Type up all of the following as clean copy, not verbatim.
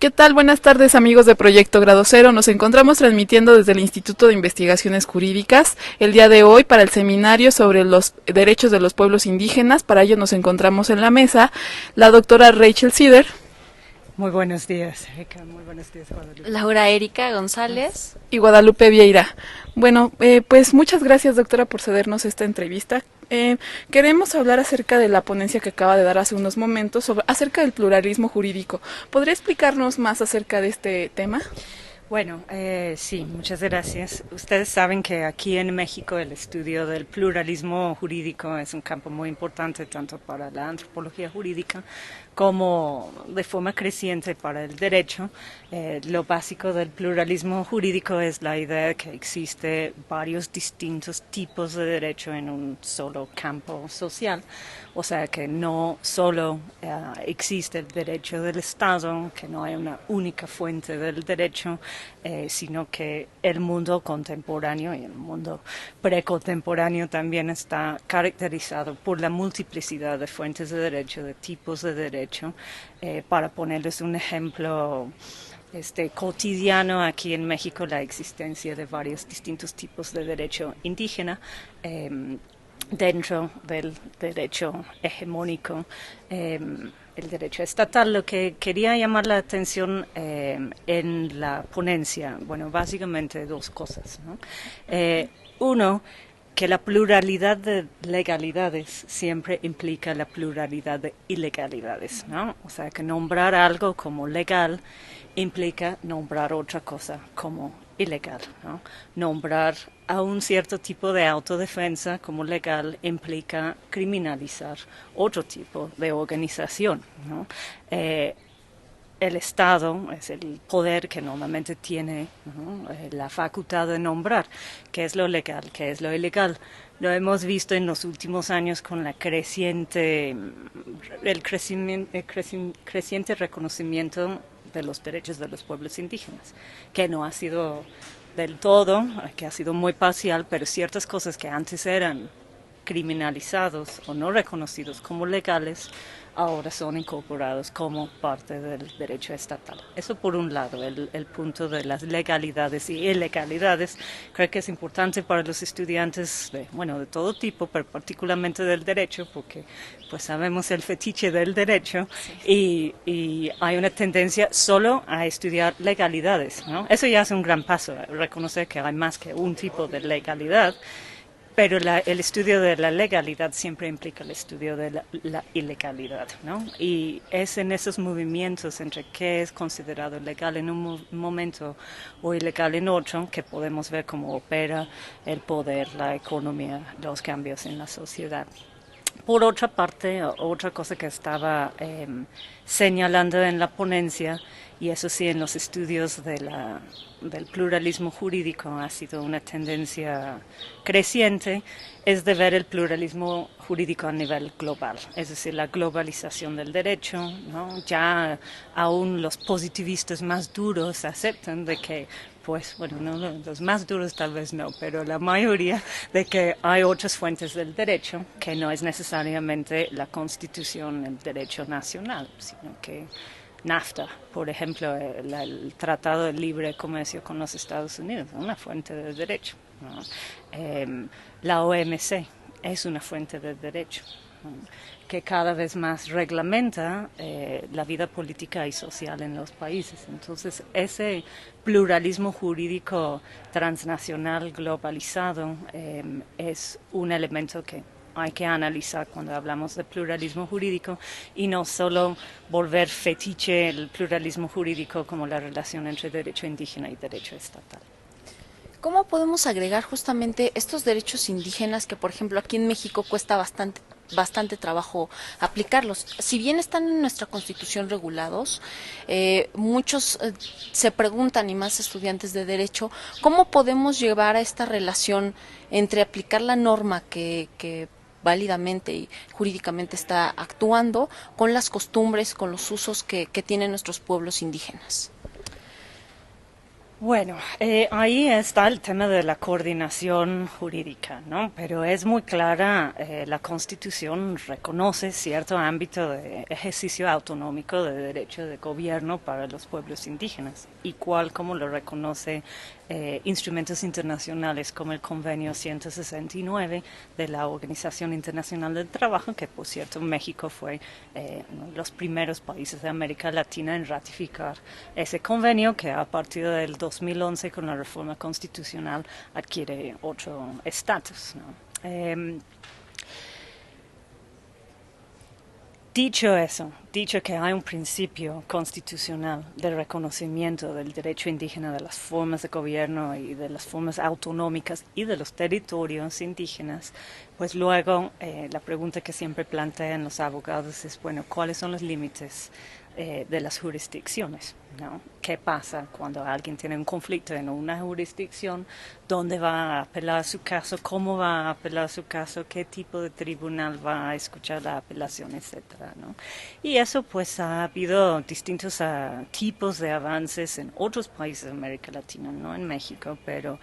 ¿Qué tal? Buenas tardes, amigos de Proyecto Grado Cero. Nos encontramos transmitiendo desde el Instituto de Investigaciones Jurídicas el día de hoy para el seminario sobre los derechos de los pueblos indígenas. Para ello nos encontramos en la mesa la doctora Rachel Sider. Muy buenos días, Erika. Muy buenos días, Guadalupe. Laura Erika González. Y Guadalupe Vieira. Bueno, pues muchas gracias, doctora, por cedernos esta entrevista. Queremos hablar acerca de la ponencia que acaba de dar hace unos momentos, acerca del pluralismo jurídico. ¿Podría explicarnos más acerca de este tema? Bueno, sí, muchas gracias. Ustedes saben que aquí en México el estudio del pluralismo jurídico es un campo muy importante tanto para la antropología jurídica como de forma creciente para el derecho. Lo básico del pluralismo jurídico es la idea de que existe varios distintos tipos de derecho en un solo campo social. O sea, que no solo existe el derecho del Estado, que no hay una única fuente del derecho, sino que el mundo contemporáneo y el mundo precontemporáneo también está caracterizado por la multiplicidad de fuentes de derecho, de tipos de derecho. Para ponerles un ejemplo cotidiano, aquí en México la existencia de varios distintos tipos de derecho indígena dentro del derecho hegemónico, el derecho estatal. Lo que quería llamar la atención en la ponencia, bueno, básicamente dos cosas, ¿no? Uno, que la pluralidad de legalidades siempre implica la pluralidad de ilegalidades, ¿no? O sea, que nombrar algo como legal implica nombrar otra cosa como ilegal, ¿no? Nombrar a un cierto tipo de autodefensa como legal implica criminalizar otro tipo de organización, ¿no? El Estado es el poder que normalmente tiene, ¿no?, la facultad de nombrar qué es lo legal, qué es lo ilegal. Lo hemos visto en los últimos años con el creciente reconocimiento de los derechos de los pueblos indígenas, que no ha sido del todo, que ha sido muy parcial, pero ciertas cosas que antes eran criminalizados o no reconocidos como legales, ahora son incorporados como parte del derecho estatal. Eso por un lado, el punto de las legalidades y ilegalidades. Creo que es importante para los estudiantes de todo tipo, pero particularmente del derecho, porque pues sabemos el fetiche del derecho, sí. y hay una tendencia solo a estudiar legalidades, ¿no? Eso ya es un gran paso, reconocer que hay más que un tipo de legalidad. Pero el estudio de la legalidad siempre implica el estudio de la ilegalidad, ¿no? Y es en esos movimientos entre qué es considerado legal en un momento o ilegal en otro que podemos ver cómo opera el poder, la economía, los cambios en la sociedad. Por otra parte, otra cosa que estaba señalando en la ponencia, y eso sí en los estudios del pluralismo jurídico ha sido una tendencia creciente, es de ver el pluralismo jurídico a nivel global, es decir, la globalización del derecho, ¿no? Ya aún los positivistas más duros aceptan de que los más duros tal vez no, pero la mayoría de que hay otras fuentes del derecho, que no es necesariamente la Constitución, el derecho nacional, sino que NAFTA, por ejemplo, el Tratado de Libre Comercio con los Estados Unidos, una fuente de derecho, ¿no? La OMC es una fuente de derecho, ¿no?, que cada vez más reglamenta la vida política y social en los países. Entonces, ese pluralismo jurídico transnacional globalizado es un elemento que hay que analizar cuando hablamos de pluralismo jurídico y no solo volver fetiche el pluralismo jurídico como la relación entre derecho indígena y derecho estatal. ¿Cómo podemos agregar justamente estos derechos indígenas que, por ejemplo, aquí en México cuesta bastante trabajo aplicarlos? Si bien están en nuestra Constitución regulados, muchos se preguntan, y más estudiantes de Derecho, ¿cómo podemos llevar a esta relación entre aplicar la norma que válidamente y jurídicamente está actuando con las costumbres, con los usos que tienen nuestros pueblos indígenas? Bueno, ahí está el tema de la coordinación jurídica, ¿no? Pero es muy clara, la Constitución reconoce cierto ámbito de ejercicio autonómico de derecho de gobierno para los pueblos indígenas, igual como lo reconoce instrumentos internacionales como el Convenio 169 de la Organización Internacional del Trabajo, que por cierto México fue uno de los primeros países de América Latina en ratificar ese convenio, que a partir del 2011 con la reforma constitucional adquiere otro estatus, ¿no? Dicho eso, dicho que hay un principio constitucional de reconocimiento del derecho indígena, de las formas de gobierno y de las formas autonómicas y de los territorios indígenas, pues luego la pregunta que siempre plantean los abogados es, bueno, ¿cuáles son los límites de las jurisdicciones? ¿No? ¿Qué pasa cuando alguien tiene un conflicto en una jurisdicción? ¿Dónde va a apelar su caso? ¿Cómo va a apelar su caso? ¿Qué tipo de tribunal va a escuchar la apelación, etcétera, ¿no? Y eso pues ha habido distintos tipos de avances en otros países de América Latina, no en México, pero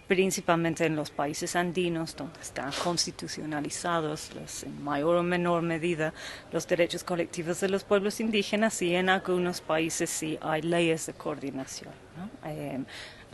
principalmente en los países andinos, donde están constitucionalizados en mayor o menor medida los derechos colectivos de los pueblos indígenas, y en algunos países sí hay leyes de coordinación, ¿no?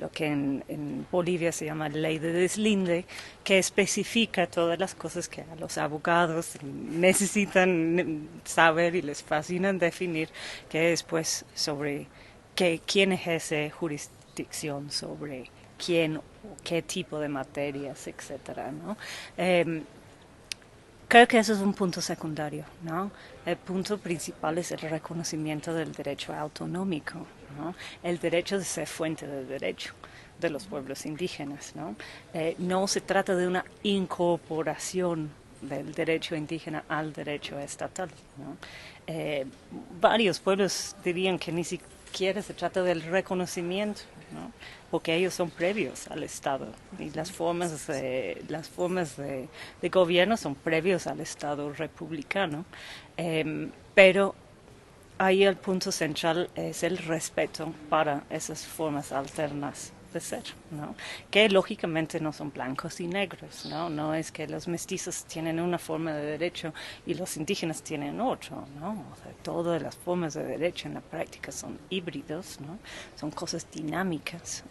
Lo que en Bolivia se llama ley de deslinde, que especifica todas las cosas que a los abogados necesitan saber y les fascinan definir, que es pues sobre quién ejerce jurisdicción sobre quién o qué tipo de materias, etcétera, ¿no? Creo que eso es un punto secundario, ¿no? El punto principal es el reconocimiento del derecho autonómico, ¿no? El derecho de ser fuente de derecho de los pueblos indígenas, ¿no? No se trata de una incorporación del derecho indígena al derecho estatal, ¿no? Varios pueblos dirían que ni siquiera se trata del reconocimiento, ¿no? Porque ellos son previos al Estado y las formas de gobierno son previos al Estado republicano, pero ahí el punto central es el respeto para esas formas alternas de ser, ¿no? Que lógicamente no son blancos y negros, ¿no? No es que los mestizos tienen una forma de derecho y los indígenas tienen otro, ¿no? O sea, todas las formas de derecho en la práctica son híbridos, ¿no? Son cosas dinámicas,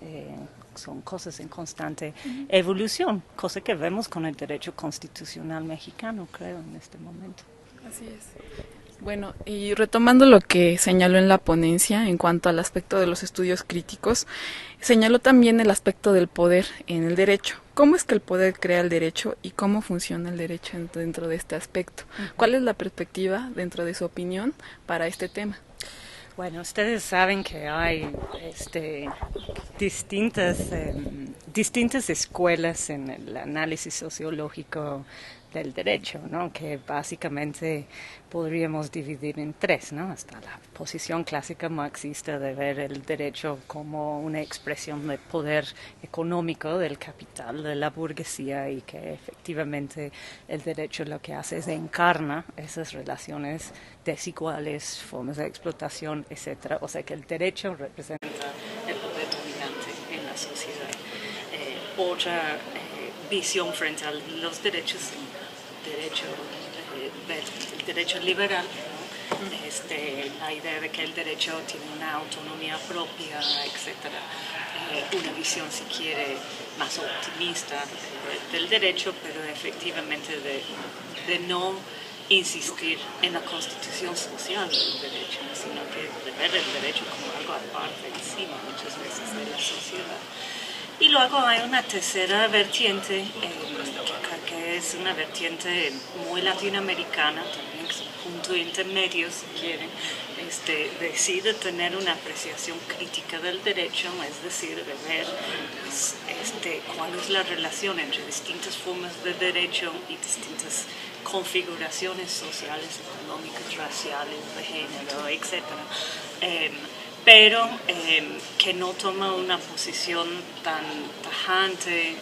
son cosas en constante evolución, cosa que vemos con el derecho constitucional mexicano, creo, en este momento. Así es. Bueno, y retomando lo que señaló en la ponencia en cuanto al aspecto de los estudios críticos, señaló también el aspecto del poder en el derecho. ¿Cómo es que el poder crea el derecho y cómo funciona el derecho dentro de este aspecto? ¿Cuál es la perspectiva, dentro de su opinión, para este tema? Bueno, ustedes saben que hay distintas escuelas en el análisis sociológico del derecho, ¿no? Que básicamente podríamos dividir en tres, ¿no? Hasta la posición clásica marxista de ver el derecho como una expresión de poder económico del capital, de la burguesía, y que efectivamente el derecho lo que hace es encarna esas relaciones desiguales, formas de explotación, etcétera. O sea que el derecho representa el poder dominante en la sociedad. Otra visión frente a los derechos, el derecho liberal, ¿no? La idea de que el derecho tiene una autonomía propia, etcétera. Una visión, si quiere, más optimista del derecho, pero efectivamente de no insistir en la constitución social del derecho, sino que de ver el derecho como algo aparte, encima muchas veces de la sociedad. Y luego hay una tercera vertiente, que es una vertiente muy latinoamericana, también es un punto intermedio, si quieren, decide tener una apreciación crítica del derecho, es decir, de ver cuál es la relación entre distintas formas de derecho y distintas configuraciones sociales, económicas, raciales, de género, etc. Pero que no toma una posición tan tajante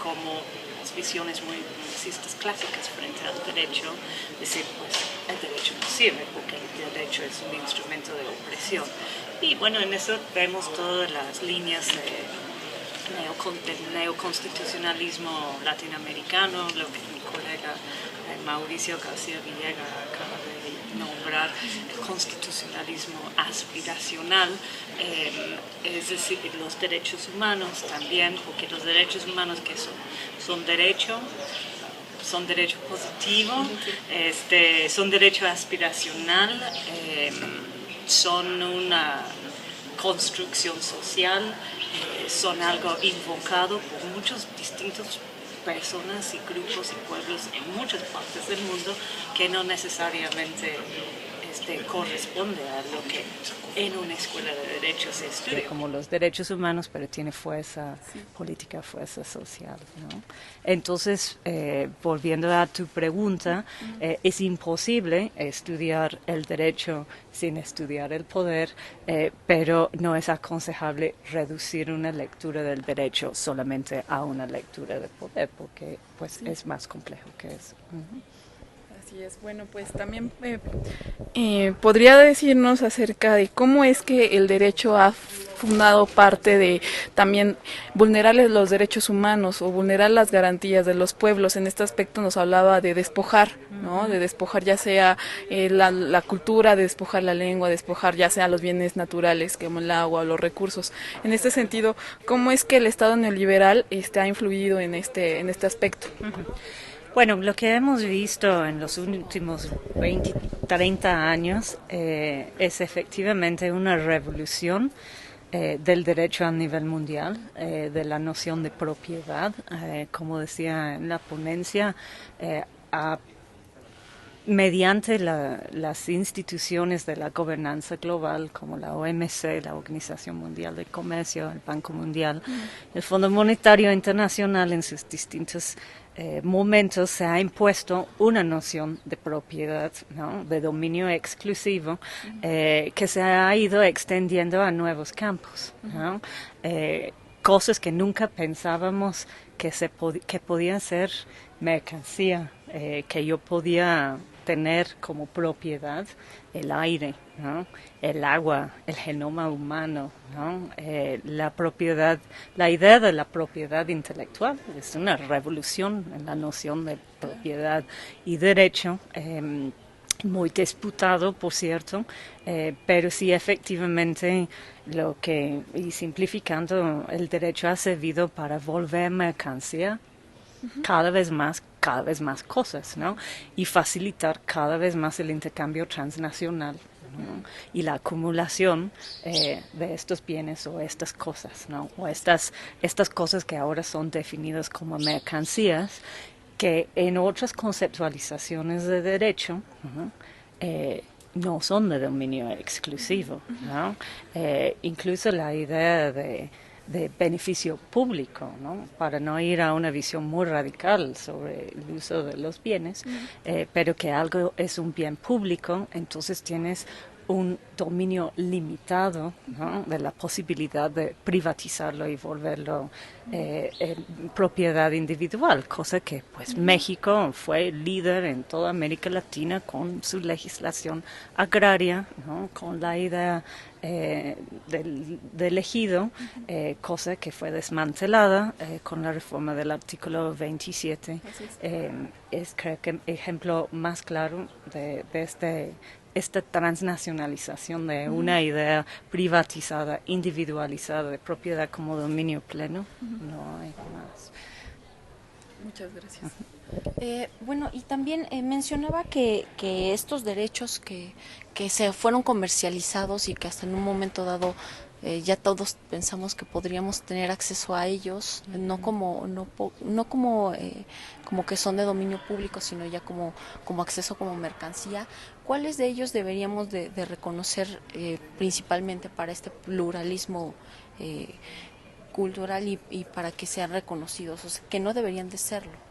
como las visiones muy marxistas clásicas frente al derecho, decir, pues el derecho no sirve porque el derecho es un instrumento de opresión. Y bueno, en eso vemos todas las líneas del neoconstitucionalismo latinoamericano, lo que mi colega Mauricio García Villegas acaba de nombrar, el constitucionalismo aspiracional, es decir, los derechos humanos también, porque los derechos humanos que son derechos positivos, son derecho aspiracional, son una construcción social, son algo invocado por muchos distintos personas y grupos y pueblos en muchas partes del mundo que no necesariamente corresponde a lo que en una escuela de derecho se estudia. Como los derechos humanos, pero tiene fuerza política, fuerza social, ¿no? Entonces, volviendo a tu pregunta, es imposible estudiar el derecho sin estudiar el poder, pero no es aconsejable reducir una lectura del derecho solamente a una lectura del poder, porque pues es más complejo que eso. Así es. Bueno, pues también podría decirnos acerca de cómo es que el derecho ha fundado parte de también vulnerar los derechos humanos o vulnerar las garantías de los pueblos. En este aspecto nos hablaba de despojar, ¿no? De despojar ya sea la cultura, de despojar la lengua, de despojar ya sea los bienes naturales como el agua o los recursos. En este sentido, ¿cómo es que el Estado neoliberal ha influido en este aspecto? Bueno, lo que hemos visto en los últimos 20, 30 años es efectivamente una revolución del derecho a nivel mundial, de la noción de propiedad. Como decía en la ponencia, mediante las instituciones de la gobernanza global como la OMC, la Organización Mundial del Comercio, el Banco Mundial, el Fondo Monetario Internacional en sus distintos momentos se ha impuesto una noción de propiedad, ¿no? De dominio exclusivo, que se ha ido extendiendo a nuevos campos, ¿no? Cosas que nunca pensábamos que podían ser mercancía, que yo podía tener como propiedad: el aire, ¿no? El agua, el genoma humano, ¿no? La propiedad, la idea de la propiedad intelectual es una revolución en la noción de propiedad y derecho, muy disputado, por cierto, pero sí efectivamente y simplificando, el derecho ha servido para volver mercancía cada vez más cosas, ¿no? Y facilitar cada vez más el intercambio transnacional, ¿no? Y la acumulación de estos bienes o estas cosas, ¿no? O estas cosas que ahora son definidas como mercancías, que en otras conceptualizaciones de derecho, ¿no? No son de dominio exclusivo, ¿no? Incluso la idea de beneficio público, ¿no? Para no ir a una visión muy radical sobre el uso de los bienes, pero que algo es un bien público, entonces tienes un dominio limitado, ¿no? De la posibilidad de privatizarlo y volverlo propiedad individual, cosa que pues México fue líder en toda América Latina con su legislación agraria, ¿no? Con la idea del ejido, cosa que fue desmantelada con la reforma del artículo 27. Es creo que ejemplo más claro de esta transnacionalización de una idea privatizada, individualizada de propiedad como dominio pleno. No hay más. Muchas gracias. Bueno, y también mencionaba que estos derechos que se fueron comercializados y que hasta en un momento dado ya todos pensamos que podríamos tener acceso a ellos, no como que son de dominio público, sino ya como acceso como mercancía. ¿Cuáles de ellos deberíamos de reconocer principalmente para este pluralismo cultural y para que sean reconocidos, o sea, que no deberían de serlo?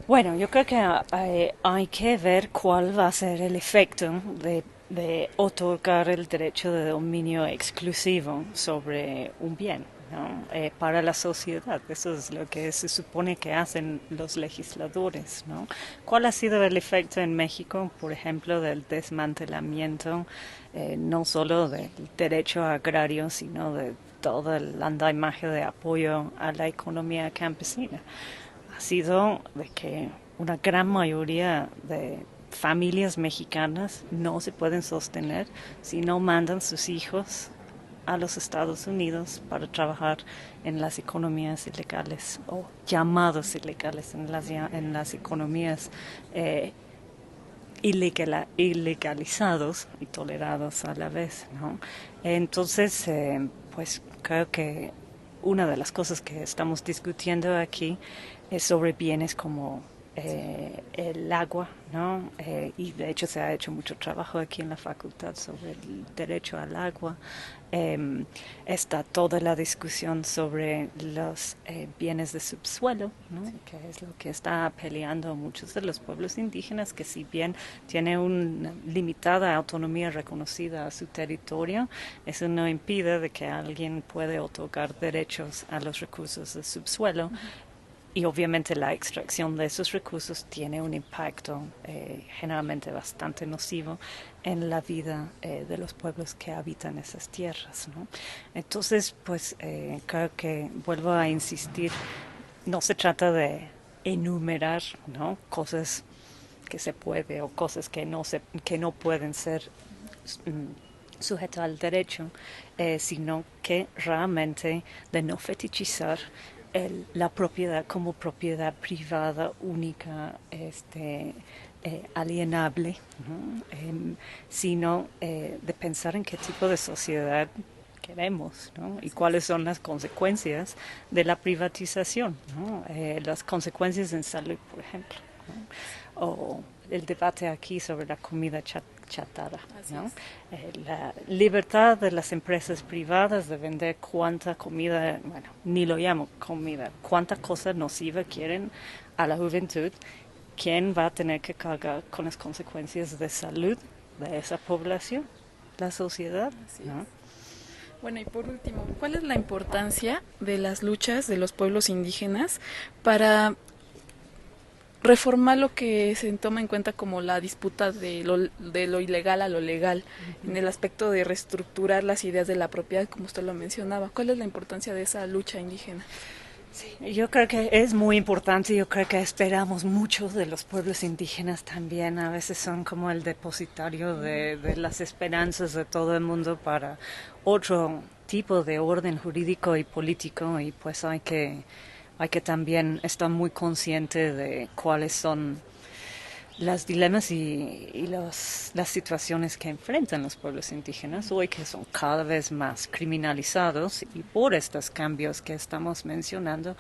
Bueno, yo creo que hay que ver cuál va a ser el efecto de otorgar el derecho de dominio exclusivo sobre un bien, ¿no? Para la sociedad. Eso es lo que se supone que hacen los legisladores, ¿no? ¿Cuál ha sido el efecto en México, por ejemplo, del desmantelamiento no solo del derecho agrario, sino de todo el andamiaje de apoyo a la economía campesina? Ha sido de que una gran mayoría de familias mexicanas no se pueden sostener si no mandan sus hijos a los Estados Unidos para trabajar en las economías ilegales o llamados ilegales en las economías ilegalizados y tolerados a la vez, ¿no? Entonces, pues creo que una de las cosas que estamos discutiendo aquí es sobre bienes como el agua, ¿no? Y de hecho se ha hecho mucho trabajo aquí en la facultad sobre el derecho al agua. Está toda la discusión sobre los bienes de subsuelo, ¿no? Que es lo que está peleando muchos de los pueblos indígenas, que si bien tiene una limitada autonomía reconocida a su territorio, eso no impide de que alguien puede otorgar derechos a los recursos de subsuelo. Y obviamente la extracción de esos recursos tiene un impacto generalmente bastante nocivo en la vida de los pueblos que habitan esas tierras, ¿no? Entonces, pues creo que vuelvo a insistir, no se trata de enumerar, ¿no?, cosas que se puede o cosas que no pueden ser sujetas al derecho, sino que realmente de no fetichizar la propiedad como propiedad privada única, alienable, ¿no? Sino de pensar en qué tipo de sociedad queremos, ¿no? Y cuáles son las consecuencias de la privatización, ¿no? Las consecuencias en salud, por ejemplo, ¿no? O el debate aquí sobre la comida chatarra, ¿no? La libertad de las empresas privadas de vender cuánta comida, bueno, ni lo llamo comida, cuánta cosa nociva quieren a la juventud, quién va a tener que cargar con las consecuencias de salud de esa población, la sociedad, ¿no? Bueno, y por último, ¿cuál es la importancia de las luchas de los pueblos indígenas para reformar lo que se toma en cuenta como la disputa de lo ilegal a lo legal, en el aspecto de reestructurar las ideas de la propiedad, como usted lo mencionaba? ¿Cuál es la importancia de esa lucha indígena? Sí, yo creo que es muy importante, yo creo que esperamos mucho de los pueblos indígenas también, a veces son como el depositario de las esperanzas de todo el mundo para otro tipo de orden jurídico y político, y pues hay que también estar muy consciente de cuáles son los dilemas y las situaciones que enfrentan los pueblos indígenas hoy, que son cada vez más criminalizados, y por estos cambios que estamos mencionando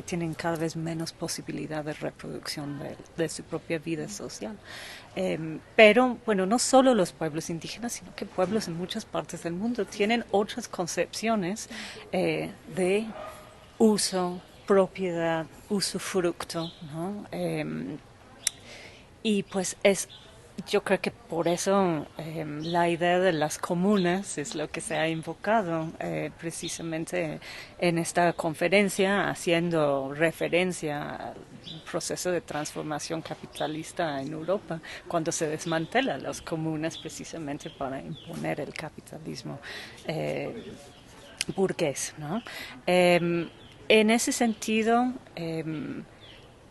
tienen cada vez menos posibilidad de reproducción de su propia vida social. Pero bueno, no solo los pueblos indígenas, sino que pueblos en muchas partes del mundo tienen otras concepciones de uso, propiedad, usufructo, ¿no? Y pues yo creo que por eso la idea de las comunas es lo que se ha invocado precisamente en esta conferencia, haciendo referencia al proceso de transformación capitalista en Europa, cuando se desmantelan las comunas precisamente para imponer el capitalismo burgués, ¿no? En ese sentido,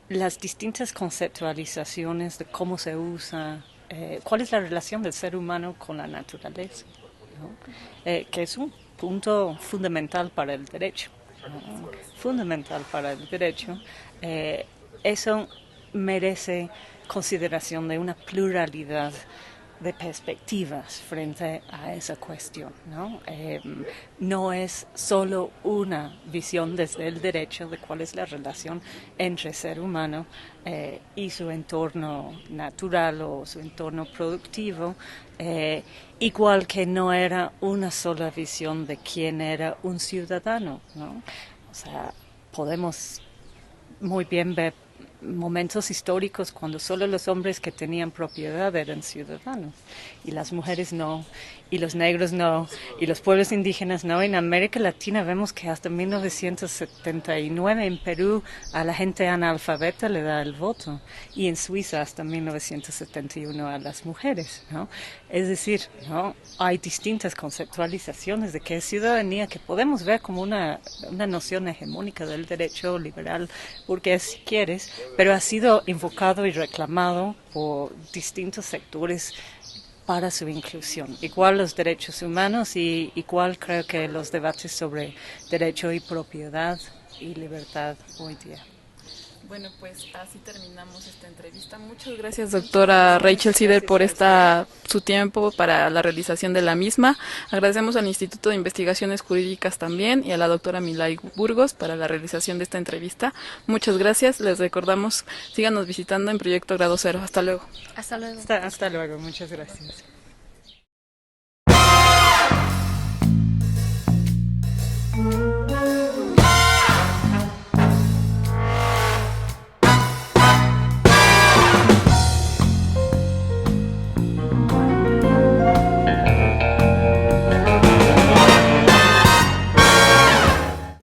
las distintas conceptualizaciones de cómo se usa, cuál es la relación del ser humano con la naturaleza, ¿no? Que es un punto fundamental para el derecho, ¿no? Fundamental para el derecho. Eso merece consideración de una pluralidad de perspectivas frente a esa cuestión, ¿no? No es solo una visión desde el derecho de cuál es la relación entre ser humano y su entorno natural o su entorno productivo, igual que no era una sola visión de quién era un ciudadano, ¿no? O sea, podemos muy bien ver momentos históricos cuando solo los hombres que tenían propiedad eran ciudadanos y las mujeres no, y los negros no, y los pueblos indígenas no. En América Latina vemos que hasta 1979 en Perú a la gente analfabeta le da el voto, y en Suiza hasta 1971 a las mujeres, ¿no? Es decir, ¿no? Hay distintas conceptualizaciones de qué es ciudadanía que podemos ver como una noción hegemónica del derecho liberal, porque si quieres, pero ha sido invocado y reclamado por distintos sectores para su inclusión. Igual los derechos humanos y igual creo que los debates sobre derecho y propiedad y libertad hoy día. Bueno, pues así terminamos esta entrevista. Muchas gracias, doctora Rachel Sider, por su tiempo para la realización de la misma. Agradecemos al Instituto de Investigaciones Jurídicas también y a la doctora Milay Burgos para la realización de esta entrevista. Muchas gracias. Les recordamos, síganos visitando en Proyecto Grado Cero. Hasta luego. Hasta luego. Hasta luego. Muchas gracias.